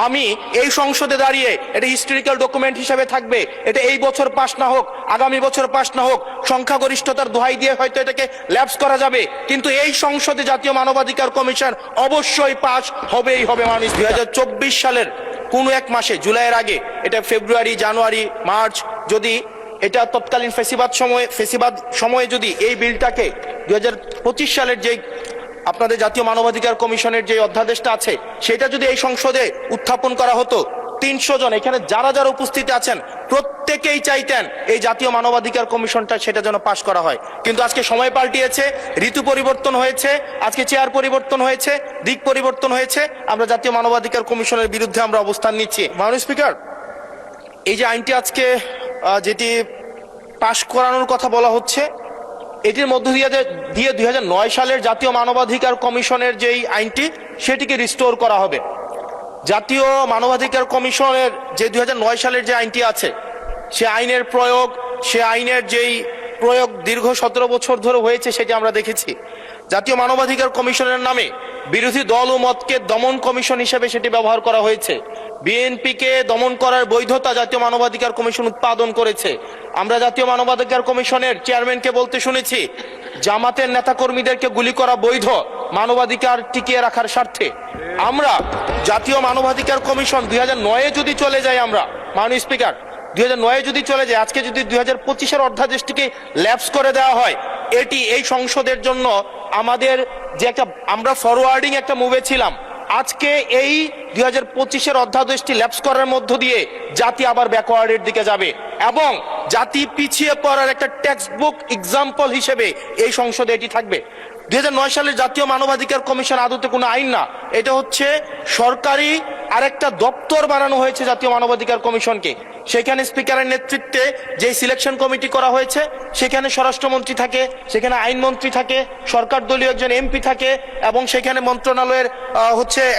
আমি এই সংসদে দাঁড়িয়ে এটা হিস্টোরিক্যাল ডকুমেন্ট হিসেবে থাকবে, এটা এই বছর পাস না হোক, আগামী বছর পাস না হোক, সংখ্যাগরিষ্ঠতার দোহাই দিয়ে হয়তো এটাকে ল্যাপস করা যাবে, কিন্তু এই সংসদে জাতীয় মানবাধিকার কমিশন অবশ্যই পাস হবেই হবে। মানুষ 2024 সালের কোনো এক মাসে, জুলাইয়ের আগে, এটা ফেব্রুয়ারি, জানুয়ারি, মার্চ, যদি এটা তৎকালীন ফেসিবাদ সময়ে যদি এই বিলটাকে 2025 সালের যে আপনাদের জাতীয় মানবাধিকার কমিশনের যে অধ্যাদেশটা আছে সেটা যদি এই সংসদে উত্থাপন করা হতো, 300 জন এখানে যারা যারা উপস্থিত আছেন প্রত্যেকেই চাইতেন এই জাতীয় মানবাধিকার কমিশনটা সেটা যেন পাশ করা হয়। কিন্তু আজকে সময় পাল্টিয়েছে, ঋতু পরিবর্তন হয়েছে, আজকে চেয়ার পরিবর্তন হয়েছে, দিক পরিবর্তন হয়েছে, আমরা জাতীয় মানবাধিকার কমিশনের বিরুদ্ধে আমরা অবস্থান নিচ্ছি। মাননীয় স্পিকার, এই যে আইনটি আজকে যেটি পাশ করানোর কথা বলা হচ্ছে, এটির মধ্য দিয়ে 2009 সালের জাতীয় মানবাধিকার কমিশনের যেই আইনটি সেটিকে রিস্টোর করা হবে। জাতীয় মানবাধিকার কমিশনের যে 2009 সালের যে আইনটি আছে সে আইনের প্রয়োগ দীর্ঘ 17 বছর ধরে হয়েছে, সেটি আমরা দেখেছি। জাতীয় মানবাধিকার কমিশনের নামে বিরোধী দল ও মতকে দমন কমিশন হিসেবে সেটি ব্যবহার করা হয়েছে। বিএনপিকে দমন করার বৈধতা জাতীয় মানবাধিকার কমিশন উৎপাদন করেছে। আমরা জাতীয় মানবাধিকার কমিশনের চেয়ারম্যানকে বলতে শুনেছি, জামাতের নেতাকর্মীদেরকে গুলি করা বৈধ মানবাধিকার টিকিয়ে রাখার স্বার্থে। আমরা জাতীয় মানবাধিকার কমিশন 2009-এ যদি চলে যাই, আমরা মাননীয় স্পিকার 2009-এ যদি চলে যায়, আজকে যদি 2025-এর অধ্যাদেশটিকে ল্যাপস করে দেওয়া হয়, এটি এই সংসদের জন্য আমাদের যে আমরা ফরওয়ার্ডিং একটা মুভে ছিলাম, আজকে এই 2025-এর অধ্যাদেশটি ল্যাপস করার মধ্য দিয়ে জাতি আবার ব্যাকওয়ার্ডের দিকে যাবে এবং জাতি পিছিয়ে পড়ার একটা টেক্সট বুক এক্সাম্পল হিসেবে এই সংসদে এটি থাকবে। 2009 সালের জাতীয় মানবাধিকার কমিশন আদতে কোনো আইন না, এটা হচ্ছে সরকারি আরেকটা দপ্তর বানানো হয়েছে জাতীয় মানবাধিকার কমিশনকে। সেখানে স্পিকারের নেতৃত্বে যে সিলেকশন কমিটি করা হয়েছে, সেখানে স্বরাষ্ট্রমন্ত্রী থাকে, সেখানে আইনমন্ত্রী থাকে, সরকার দলীয় একজন এমপি থাকে এবং সেখানে মন্ত্রণালয়ের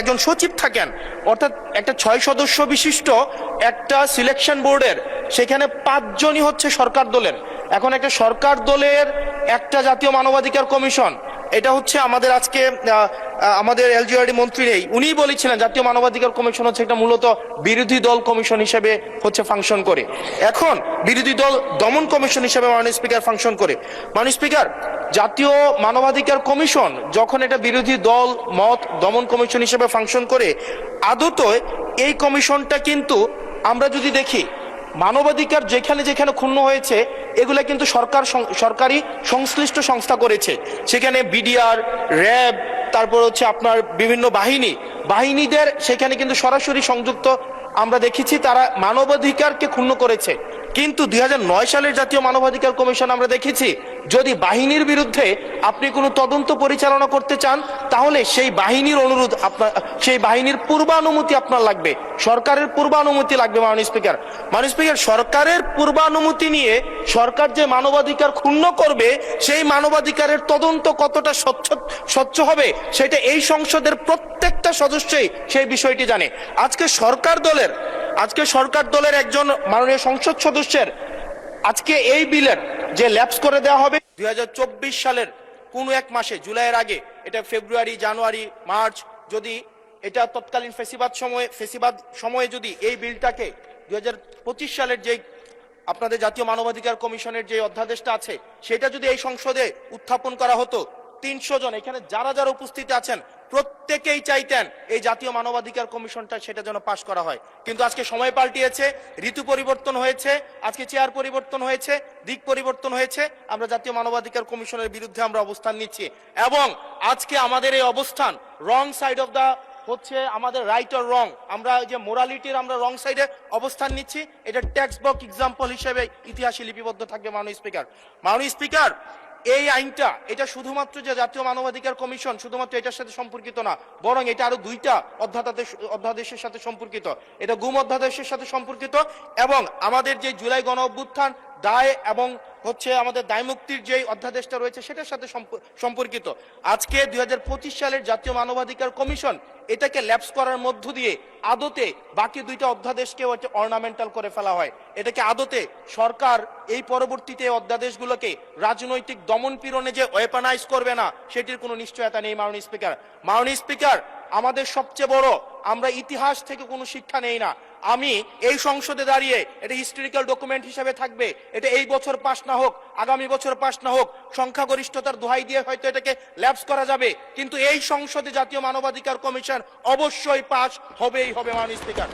একজন সচিব থাকেন। অর্থাৎ একটা 6 সদস্য বিশিষ্ট একটা সিলেকশন বোর্ডের সেখানে 5 জনই হচ্ছে সরকার দলের। এখন একটা সরকার দলের একটা জাতীয় মানবাধিকার কমিশন, এটা হচ্ছে আমাদের আজকে আমাদের এলজিআরডি মন্ত্রী নেই, উনিই বলেছিলেন জাতীয় মানবাধিকার কমিশন হচ্ছে একটা মূলত বিরোধী দল কমিশন হিসেবে ফাংশন করে। এখন বিরোধী দল দমন কমিশন হিসেবে মাননীয় স্পিকার ফাংশন করে। মাননীয় স্পিকার, জাতীয় মানবাধিকার কমিশন যখন এটা বিরোধী দল মত দমন কমিশন হিসেবে ফাংশন করে, আদতে এই কমিশনটা কিন্তু আমরা যদি দেখি, মানবাধিকার যেখানে যেখানে ক্ষুণ্ণ হয়েছে এগুলা কিন্তু সরকারি সংশ্লিষ্ট সংস্থা করেছে। সেখানে বিডিআর, র্যাব, তারপর হচ্ছে আপনার বিভিন্ন বাহিনীদের সেখানে কিন্তু সরাসরি সংযুক্ত আমরা দেখেছি, তারা মানবাধিকারকে ক্ষুণ্ণ করেছে। কিন্তু 2009 সালের জাতীয় মানবাধিকার কমিশন আমরা দেখেছি, যদি বাহিনীর বিরুদ্ধে আপনি কোনো তদন্ত পরিচালনা করতে চান, তাহলে সেই বাহিনীর সেই বাহিনীর পূর্বানুমতি আপনার লাগবে, সরকারের পূর্বানুমতি লাগবে। মাননীয় স্পিকার, সরকারের পূর্বানুমতি নিয়ে সরকার যে মানবাধিকার ক্ষুণ্ণ করবে, সেই মানবাধিকারের তদন্ত কতটা স্বচ্ছ হবে সেটা এই সংসদের প্রত্যেকটা সদস্যই সেই বিষয়টি জানে। আজকে সরকার দলের একজন মাননীয় সংসদ সদস্যের আজকে এই বিলের যে ল্যাপস করে দেওয়া হবে 2024 সালের কোনো এক মাসে, জুলাইয়ের আগে, এটা ফেব্রুয়ারি, জানুয়ারি, মার্চ, যদি এটা তৎকালীন ফেসিবাদ সময়ে যদি এই বিলটাকে 2025 সালের যে আপনাদের জাতীয় মানবাধিকার কমিশনের যে অধ্যাদেশটা আছে সেটা যদি এই সংসদে উত্থাপন করা হতো, 300 জন এখানে যারা যারা উপস্থিত আছেন প্রত্যেকেই চাইতেন এই জাতীয় মানবাধিকার কমিশনটা সেটা যেন পাশ করা হয়। কিন্তু আজকে সময় পাল্টিয়েছে, ঋতু পরিবর্তন হয়েছে, আজকে চেয়ার পরিবর্তন হয়েছে, দিক পরিবর্তন হয়েছে, আমরা জাতীয় মানবাধিকার কমিশনের বিরুদ্ধে আমরা অবস্থান নিচ্ছি এবং আজকে আমাদের এই অবস্থান রং সাইড অফ দা হচ্ছে আমাদের রাইট অর রং, আমরা যে মোরালিটির আমরা রং সাইডে অবস্থান নিচ্ছি, এটা টেক্সট বুক এক্সাম্পল হিসেবে ইতিহাসে লিপিবদ্ধ থাকবে। মাননীয় স্পিকার, এই আইনটা এটা শুধুমাত্র যে জাতীয় মানবাধিকার কমিশন শুধুমাত্র এটার সাথে সম্পর্কিত না, বরং এটা আরো 2টা অধ্যাদেশের সাথে সম্পর্কিত। এটা গুম অধ্যাদেশের সাথে সম্পর্কিত এবং আমাদের যে জুলাই গণ অভ্যুত্থান দায় এবং আমাদের দায় মুক্তির যে অধ্যাদেশটা রয়েছে সেটার সাথে সম্পর্কিত। আজকে 2025 সালের জাতীয় মানবাধিকার কমিশন এটাকে ল্যাপস করার মধ্য দিয়ে আদতে বাকি 2টা অধ্যাদেশকে অর্নামেন্টাল করে ফেলা হয়। এটাকে আদতে সরকার এই পরবর্তীতে অধ্যাদেশগুলোকে রাজনৈতিক দমন পীড়নে যে ওয়েপনাইজ করবে না, সেটির কোনো নিশ্চয়তা নেই। মাননীয় স্পিকার, আমাদের সবচেয়ে বড়, আমরা ইতিহাস থেকে কোনো শিক্ষা নেই না। আমি এই সংসদে দাঁড়িয়ে, এটা হিস্টোরিক্যাল ডকুমেন্ট হিসেবে থাকবে, এটা এই বছর পাস না হোক, আগামী বছর পাস না হোক, সংখ্যাগরিষ্ঠতার দোহাই দিয়ে হয়তো এটাকে ল্যাপস করা যাবে, কিন্তু এই সংসদে জাতীয় মানবাধিকার কমিশন অবশ্যই পাস হবেই হবে। মাননীয় স্পিকার,